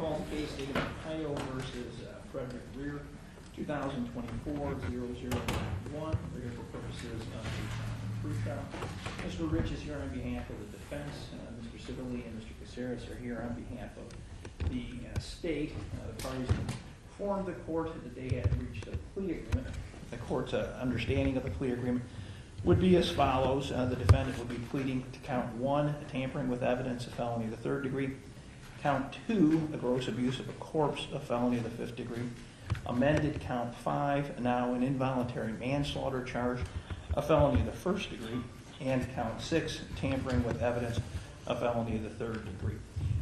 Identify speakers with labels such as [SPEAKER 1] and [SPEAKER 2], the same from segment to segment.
[SPEAKER 1] call the case State of Ohio versus Frederick Reer, 2024-0091. We're here for purposes of the pre-trial. Mr. Rich is here on behalf of the defense. Mr. Civilly and Mr. Caceres are here on behalf of the state. The parties informed the court that they had reached a plea agreement. The court's understanding of the plea agreement would be as follows. The defendant would be pleading to count 1, tampering with evidence, a felony of the 3rd degree. Count 2, a gross abuse of a corpse, a felony of the 5th degree. Amended count 5, now an involuntary manslaughter charge, a felony of the 1st degree. And count 6, tampering with evidence, a felony of the 3rd degree.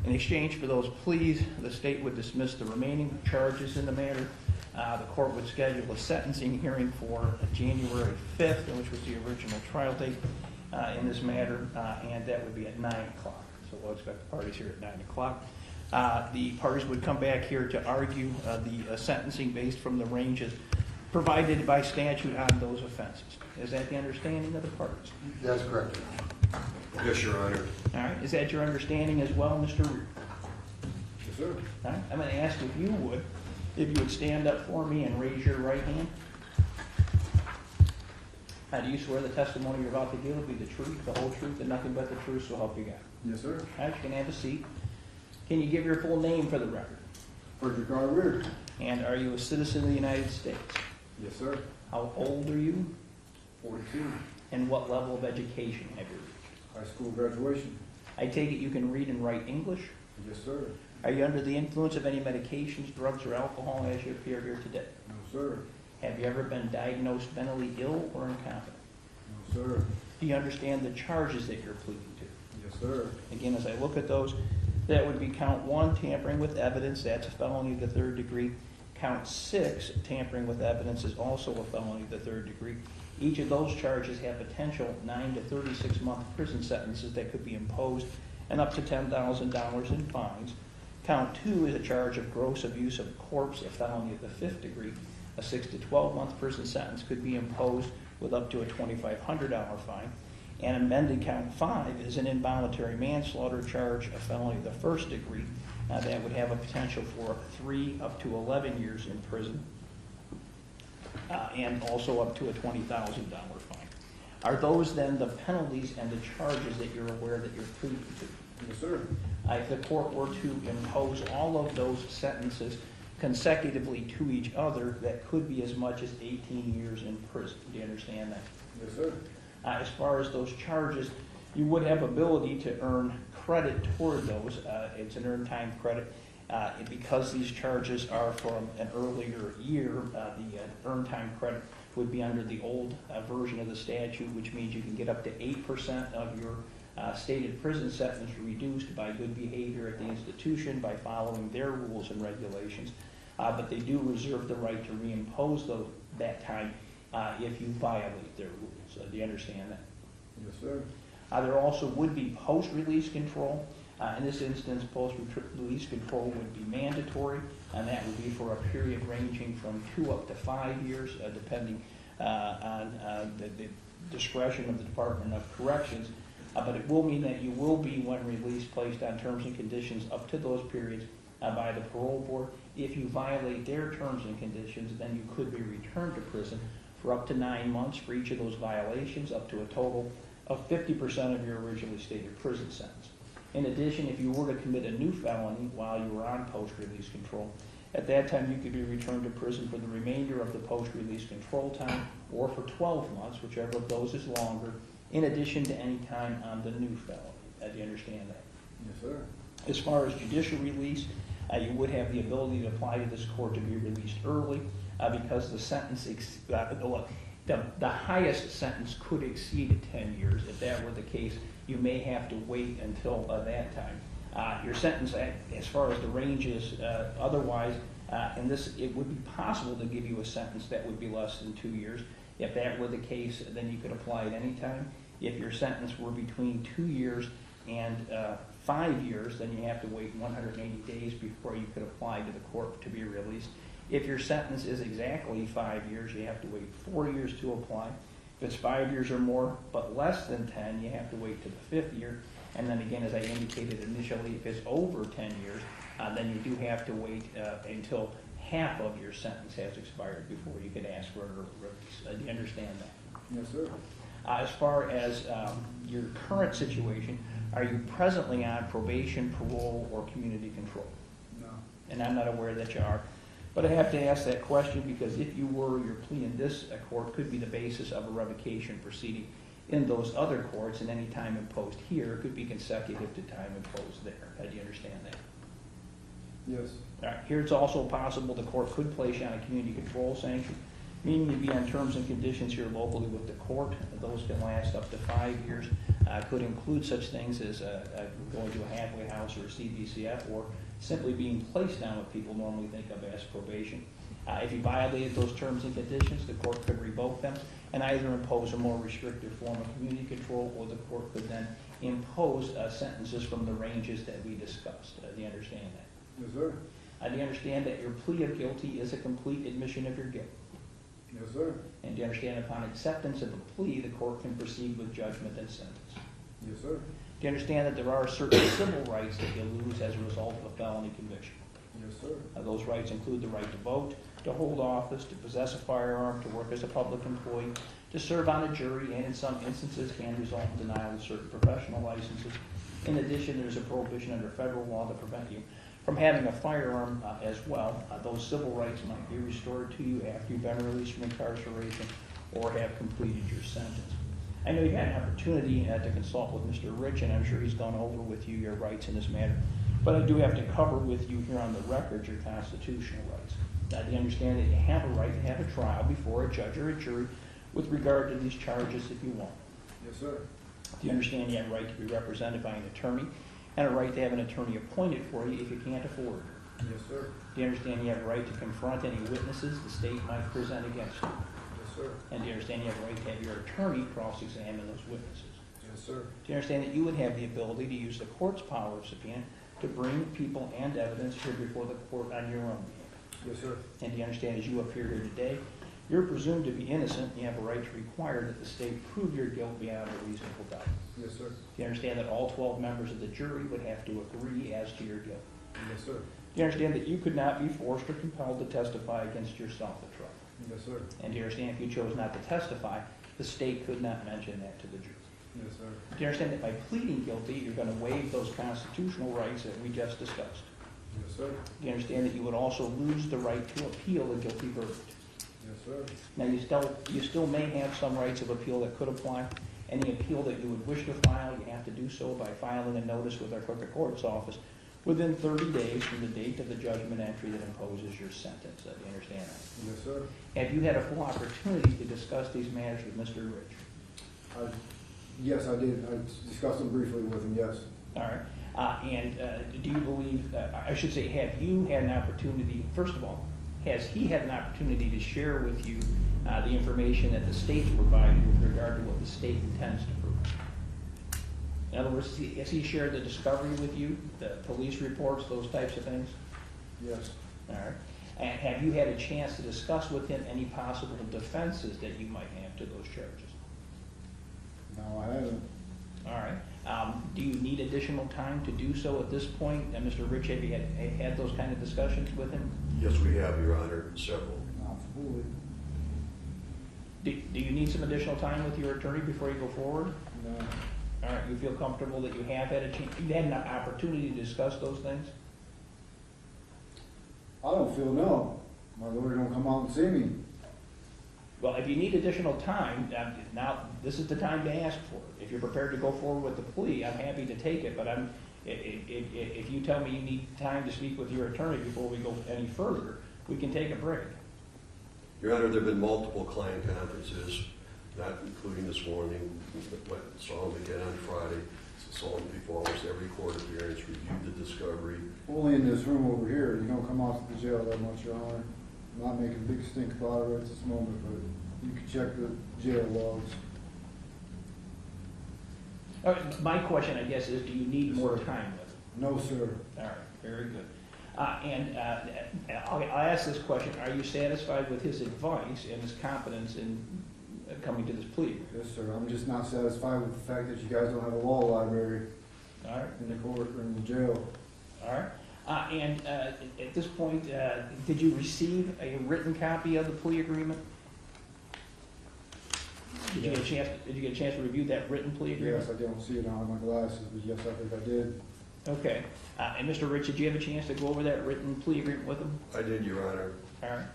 [SPEAKER 1] In exchange for those pleas, the state would dismiss the remaining charges in the matter. The court would schedule a sentencing hearing for January 5th, which was the original trial date in this matter, and that would be at 9 o'clock. So we'll expect the parties here at 9 o'clock. The parties would come back here to argue the sentencing based from the ranges provided by statute on those offenses. Is that the understanding of the parties?
[SPEAKER 2] That's correct. Yes, Your Honor.
[SPEAKER 1] All right. Is that your understanding as well, Mr. Reer?
[SPEAKER 2] Yes, sir.
[SPEAKER 1] All right. I'm going to ask if you would stand up for me and raise your right hand. Do you swear the testimony you're about to give will be the truth, the whole truth, and nothing but the truth, so help you God?
[SPEAKER 2] Yes, sir.
[SPEAKER 1] All right, you can have a seat. Can you give your full name for the record?
[SPEAKER 2] Frederick Reer.
[SPEAKER 1] And are you a citizen of the United States?
[SPEAKER 2] Yes, sir.
[SPEAKER 1] How old are you?
[SPEAKER 2] 42.
[SPEAKER 1] And what level of education have you reached?
[SPEAKER 2] High school graduation.
[SPEAKER 1] I take it you can read and write English?
[SPEAKER 2] Yes, sir.
[SPEAKER 1] Are you under the influence of any medications, drugs, or alcohol as you appear here today?
[SPEAKER 2] No, sir.
[SPEAKER 1] Have you ever been diagnosed mentally ill or incompetent?
[SPEAKER 2] No, sir.
[SPEAKER 1] Do you understand the charges that you're pleading to?
[SPEAKER 2] Yes, sir.
[SPEAKER 1] Again, as I look at those, that would be count 1, tampering with evidence. That's a felony of the 3rd degree. Count 6, tampering with evidence, is also a felony of the 3rd degree. Each of those charges have potential 9 to 36-month prison sentences that could be imposed and up to $10,000 in fines. Count 2 is a charge of gross abuse of a corpse, a felony of the 5th degree. A 6 to 12-month prison sentence could be imposed with up to a $2,500 fine. And amended count 5 is an involuntary manslaughter charge, a felony of the 1st degree. That would have a potential for 3 up to 11 years in prison, and also up to a $20,000 fine. Are those then the penalties and the charges that you're aware that you're pleading to?
[SPEAKER 2] Yes, sir.
[SPEAKER 1] If the court were to impose all of those sentences consecutively to each other, that could be as much as 18 years in prison. Do you understand that?
[SPEAKER 2] Yes, sir.
[SPEAKER 1] As far as those charges, you would have ability to earn credit toward those. It's an earned time credit. Because these charges are from an earlier year, the earned time credit would be under the old version of the statute, which means you can get up to 8% of your stated prison sentence reduced by good behavior at the institution by following their rules and regulations. But they do reserve the right to reimpose that time if you violate their rules. Do you understand that?
[SPEAKER 2] Yes, sir.
[SPEAKER 1] There also would be post-release control. In this instance, post-release control would be mandatory, and that would be for a period ranging from 2 up to 5 years, depending on the discretion of the Department of Corrections. But it will mean that you will be, when released, placed on terms and conditions up to those periods by the parole board. If you violate their terms and conditions, then you could be returned to prison for up to 9 months for each of those violations, up to a total of 50% of your originally stated prison sentence. In addition, if you were to commit a new felony while you were on post-release control, at that time you could be returned to prison for the remainder of the post-release control time, or for 12 months, whichever of those is longer, in addition to any time on the new felony. Do you understand that?
[SPEAKER 2] Yes, sir.
[SPEAKER 1] As far as judicial release, you would have the ability to apply to this court to be released early because the sentence, the highest sentence could exceed 10 years. If that were the case, you may have to wait until that time. Your sentence, as far as the range is otherwise, it would be possible to give you a sentence that would be less than 2 years. If that were the case, then you could apply at any time. If your sentence were between 2 years and 5 years, then you have to wait 180 days before you could apply to the court to be released. If your sentence is exactly 5 years, you have to wait 4 years to apply. If it's 5 years or more, but less than 10, you have to wait to the 5th year. And then again, as I indicated initially, if it's over 10 years, then you do have to wait until half of your sentence has expired before you could ask for a release. Do you understand that?
[SPEAKER 2] Yes, sir.
[SPEAKER 1] As far as your current situation, are you presently on probation, parole, or community control?
[SPEAKER 2] No.
[SPEAKER 1] And I'm not aware that you are. But I have to ask that question because if you were, your plea in this court could be the basis of a revocation proceeding in those other courts, and any time imposed here could be consecutive to time imposed there. Do you understand that?
[SPEAKER 2] Yes.
[SPEAKER 1] All right. Here it's also possible the court could place you on a community control sanction, meaning you'd be on terms and conditions here locally with the court. Those can last up to 5 years. Could include such things as going to a halfway house or a CBCF, or simply being placed down what people normally think of as probation. If you violated those terms and conditions, the court could revoke them and either impose a more restrictive form of community control, or the court could then impose sentences from the ranges that we discussed. Do you understand that?
[SPEAKER 2] Yes, sir.
[SPEAKER 1] Do you understand that your plea of guilty is a complete admission of your guilt?
[SPEAKER 2] Yes, sir.
[SPEAKER 1] And do you understand upon acceptance of a plea, the court can proceed with judgment and sentence?
[SPEAKER 2] Yes, sir.
[SPEAKER 1] Do you understand that there are certain civil rights that you lose as a result of a felony conviction?
[SPEAKER 2] Yes, sir.
[SPEAKER 1] Those rights include the right to vote, to hold office, to possess a firearm, to work as a public employee, to serve on a jury, and in some instances can result in denial of certain professional licenses. In addition, there's a prohibition under federal law to prevent you from having a firearm as well. Those civil rights might be restored to you after you've been released from incarceration or have completed your sentence. I know you had an opportunity to consult with Mr. Rich, and I'm sure he's gone over with you your rights in this matter. But I do have to cover with you here on the record your constitutional rights. Now, do you understand that you have a right to have a trial before a judge or a jury with regard to these charges if you want?
[SPEAKER 2] Yes, sir.
[SPEAKER 1] Do you understand you have a right to be represented by an attorney and a right to have an attorney appointed for you if you can't afford it?
[SPEAKER 2] Yes, sir.
[SPEAKER 1] Do you understand you have a right to confront any witnesses the state might present against you?
[SPEAKER 2] Yes, sir.
[SPEAKER 1] And do you understand you have a right to have your attorney cross-examine those witnesses?
[SPEAKER 2] Yes, sir.
[SPEAKER 1] Do you understand that you would have the ability to use the court's power of subpoena to bring people and evidence here before the court on your own behalf?
[SPEAKER 2] Yes, sir.
[SPEAKER 1] And do you understand as you appear here today, you're presumed to be innocent, and you have a right to require that the state prove your guilt beyond a reasonable doubt?
[SPEAKER 2] Yes, sir.
[SPEAKER 1] Do you understand that all 12 members of the jury would have to agree as to your guilt?
[SPEAKER 2] Yes, sir.
[SPEAKER 1] Do you understand that you could not be forced or compelled to testify against yourself at trial?
[SPEAKER 2] Yes, sir.
[SPEAKER 1] And do you understand if you chose not to testify, the state could not mention that to the jury?
[SPEAKER 2] Yes, sir.
[SPEAKER 1] Do you understand that by pleading guilty, you're going to waive those constitutional rights that we just discussed?
[SPEAKER 2] Yes, sir.
[SPEAKER 1] Do you understand that you would also lose the right to appeal a guilty verdict?
[SPEAKER 2] Yes, sir.
[SPEAKER 1] Now, you still may have some rights of appeal that could apply. Any appeal that you would wish to file, you have to do so by filing a notice with our clerk of court's office within 30 days from the date of the judgment entry that imposes your sentence. Do you understand that?
[SPEAKER 2] Yes, sir.
[SPEAKER 1] Have you had a full opportunity to discuss these matters with Mr. Rich?
[SPEAKER 2] Yes, I did. I discussed them briefly with him, yes.
[SPEAKER 1] All right. And do you believe, I should say, have you had an opportunity, first of all, has he had an opportunity to share with you the information that the state's provided with regard to what the state intends to prove? In other words, has he shared the discovery with you, the police reports, those types of things?
[SPEAKER 2] Yes.
[SPEAKER 1] All right. And have you had a chance to discuss with him any possible defenses that you might have to those charges?
[SPEAKER 2] No, I haven't.
[SPEAKER 1] All right. Do you need additional time to do so at this point? Mr. Rich, have you had those kind of discussions with him?
[SPEAKER 3] Yes, we have, Your Honor, several.
[SPEAKER 2] Not fully.
[SPEAKER 1] Do you need some additional time with your attorney before you go forward?
[SPEAKER 2] No.
[SPEAKER 1] All right. You feel comfortable that you have had a chance, you had an opportunity to discuss those things?
[SPEAKER 2] I don't feel no. My lawyer don't come out and see me.
[SPEAKER 1] Well, if you need additional time, now this is the time to ask for it. If you're prepared to go forward with the plea, I'm happy to take it. But if you tell me you need time to speak with your attorney before we go any further, we can take a break.
[SPEAKER 3] Your Honor, there have been multiple client conferences, not including this morning. Saw him again on Friday. Saw him before almost every court appearance, reviewed the discovery.
[SPEAKER 2] Only in this room over here. You don't come out to the jail that much, Your Honor. I'm not making a big stink about it right at this moment, but you can check the jail logs.
[SPEAKER 1] All right, my question, I guess, is do you need more time with it?
[SPEAKER 2] No, sir.
[SPEAKER 1] All right, very good. I'll ask this question. Are you satisfied with his advice and his competence in coming to this plea?
[SPEAKER 2] Yes, sir. I'm just not satisfied with the fact that you guys don't have a law library.
[SPEAKER 1] All right,
[SPEAKER 2] in the court or in the jail.
[SPEAKER 1] all right. And at this point, did you receive a written copy of the plea agreement? Did you get a chance to review that written plea agreement?
[SPEAKER 2] Yes, I don't see it on my glasses, but yes, I think I did.
[SPEAKER 1] Okay. And Mr. Rich, did you have a chance to go over that written plea agreement with him?
[SPEAKER 3] I did, Your Honor.
[SPEAKER 1] All right.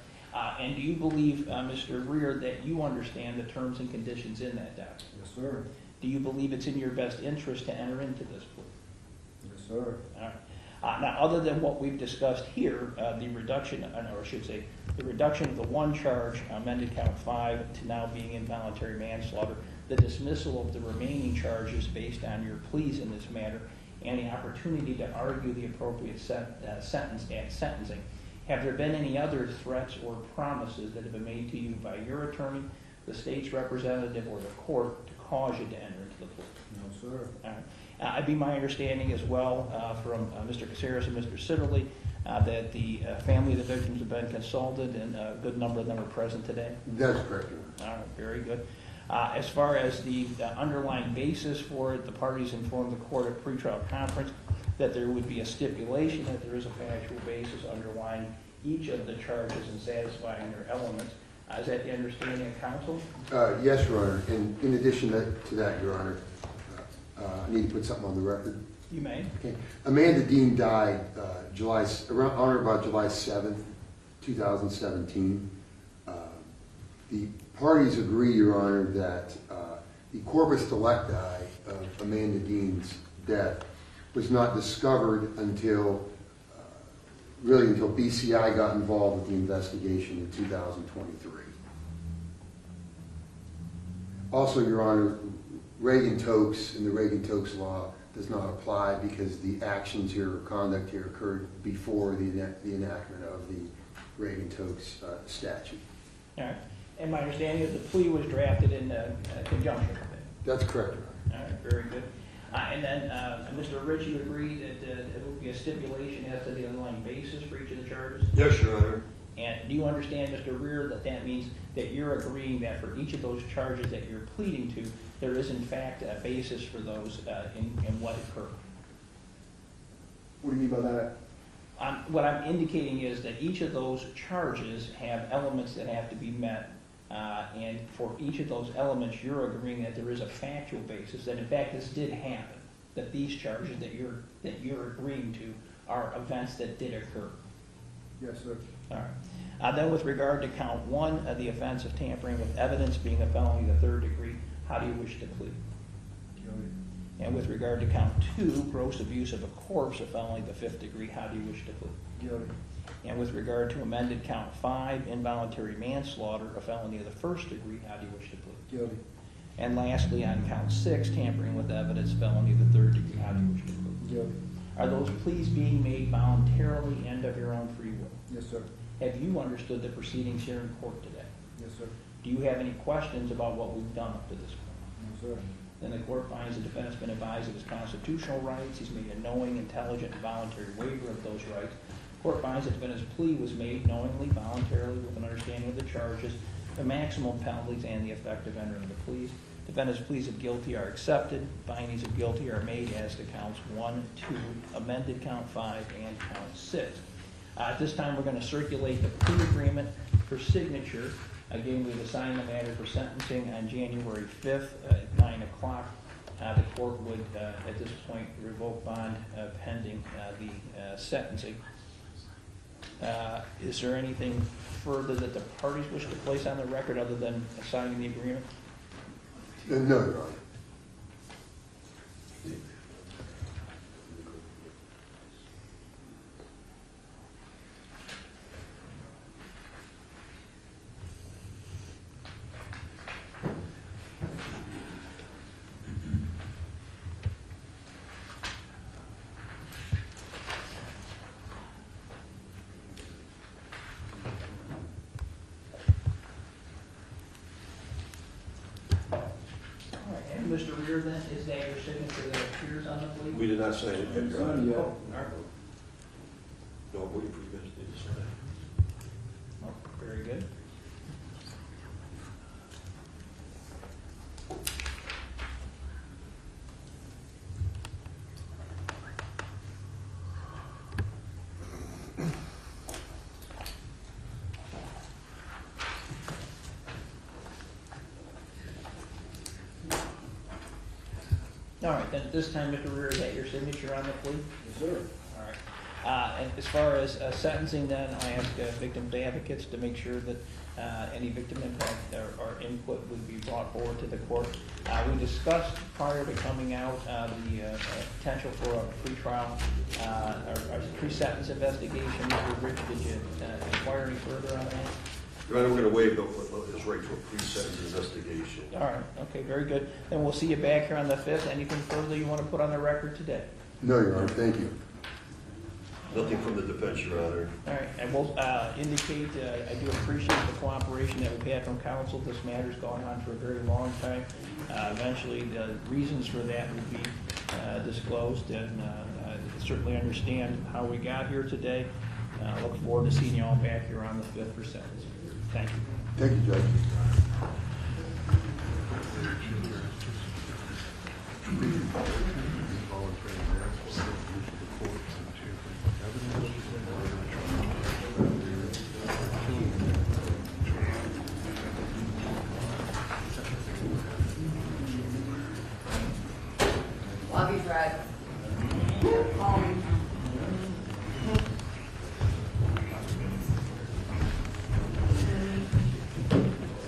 [SPEAKER 1] And do you believe, Mr. Reer, that you understand the terms and conditions in that document?
[SPEAKER 2] Yes, sir.
[SPEAKER 1] Do you believe it's in your best interest to enter into this plea?
[SPEAKER 2] Yes, sir.
[SPEAKER 1] All right. Now, other than what we've discussed here, the reduction, or I should say, the reduction of the one charge, amended count 5, to now being involuntary manslaughter, the dismissal of the remaining charges based on your pleas in this matter, and the opportunity to argue the appropriate sentence at sentencing, have there been any other threats or promises that have been made to you by your attorney, the state's representative, or the court to cause you to enter into the plea?
[SPEAKER 2] No, sir.
[SPEAKER 1] All right. It'd be my understanding as well from Mr. Caceres and Mr. Sitterly that the family of the victims have been consulted and a good number of them are present today.
[SPEAKER 4] That's correct, Your Honor.
[SPEAKER 1] All right, very good. As far as the underlying basis for it, the parties informed the court at pretrial conference that there would be a stipulation that there is a factual basis underlying each of the charges and satisfying their elements. Is that the understanding of counsel?
[SPEAKER 4] Yes, Your Honor. And in addition to that, Your Honor, I need to put something on the record.
[SPEAKER 1] You may.
[SPEAKER 4] Okay. Amanda Dean died on or about July 7th, 2017. The parties agree, Your Honor, that the corpus delicti of Amanda Dean's death was not discovered until BCI got involved with the investigation in 2023. Also, Your Honor, Reagan-Tokes and the Reagan-Tokes law does not apply because the actions here or conduct here occurred before the enactment of the Reagan-Tokes statute.
[SPEAKER 1] All right. And my understanding is the plea was drafted in conjunction with it.
[SPEAKER 4] That's correct, Your Honor.
[SPEAKER 1] All right, very good. And then, Mr. Rich, you agree that it would be a stipulation as to the underlying basis for each of the charges?
[SPEAKER 3] Yes, Your Honor.
[SPEAKER 1] And do you understand, Mr. Reer, that that means that you're agreeing that for each of those charges that you're pleading to, there is in fact a basis for those in what occurred?
[SPEAKER 2] What do you mean by that?
[SPEAKER 1] What I'm indicating is that each of those charges have elements that have to be met, and for each of those elements, you're agreeing that there is a factual basis, that in fact this did happen, that these charges that you're agreeing to are events that did occur.
[SPEAKER 2] Yes, sir.
[SPEAKER 1] All right. Then with regard to count 1, the offense of tampering with evidence being a felony of the 3rd degree, how do you wish to plead?
[SPEAKER 2] Guilty.
[SPEAKER 1] And with regard to count 2, gross abuse of a corpse, a felony of the 5th degree, how do you wish to plead?
[SPEAKER 2] Guilty.
[SPEAKER 1] And with regard to amended count 5, involuntary manslaughter, a felony of the 1st degree, how do you wish to plead?
[SPEAKER 2] Guilty.
[SPEAKER 1] And lastly, on count 6, tampering with evidence, felony of the 3rd degree, how do you wish to plead?
[SPEAKER 2] Guilty.
[SPEAKER 1] Are those pleas being made voluntarily and of your own free will?
[SPEAKER 2] Yes, sir.
[SPEAKER 1] Have you understood the proceedings here in court today?
[SPEAKER 2] Yes, sir.
[SPEAKER 1] Do you have any questions about what we've done up to this point?
[SPEAKER 2] No, sir.
[SPEAKER 1] Then the court finds the defendant's been advised of his constitutional rights, he's made a knowing, intelligent, and voluntary waiver of those rights. The court finds that the defendant's plea was made knowingly, voluntarily, with an understanding of the charges, the maximum penalties, and the effect of entering the pleas. Defendant's pleas of guilty are accepted. Findings of guilty are made as to counts 1, 2, amended count 5, and count 6. At this time, we're going to circulate the plea agreement for signature. Again, we've assigned the matter for sentencing on January 5th at 9 o'clock. The court would, at this point, revoke bond pending the sentencing. Is there anything further that the parties wish to place on the record other than signing the agreement?
[SPEAKER 4] No, Your Honor.
[SPEAKER 1] Mr. Reer, then, is that your signature that appears on the plea?
[SPEAKER 3] We did not sign it yet, Your Honor.
[SPEAKER 2] Sign it yet.
[SPEAKER 1] Oh, all right.
[SPEAKER 3] No, I'm waiting for you guys to sign.
[SPEAKER 1] Oh, very good. All right, then this time, Mr. Reer, is that your signature on the plea?
[SPEAKER 2] Yes, sir.
[SPEAKER 1] All right. And as far as sentencing, then, I ask victims' advocates to make sure that any victim impact or input would be brought forward to the court. We discussed prior to coming out the potential for a pretrial or pre-sentence investigation. Mr. Rich, did you inquire any further on that?
[SPEAKER 3] Your Honor, we're going to waive his right to a pre-sentence investigation.
[SPEAKER 1] All right, okay, very good. Then we'll see you back here on the 5th. Anything further you want to put on the record today?
[SPEAKER 4] No, Your Honor, thank you.
[SPEAKER 3] Nothing from the defense, Your Honor.
[SPEAKER 1] All right, I will indicate I do appreciate the cooperation that we've had from counsel. This matter's gone on for a very long time. Eventually, the reasons for that will be disclosed, and I certainly understand how we got here today. Look forward to seeing you all back here on the 5th for sentence. Thank you.
[SPEAKER 4] Thank you, Judge.
[SPEAKER 5] Love you, Fred. Call me.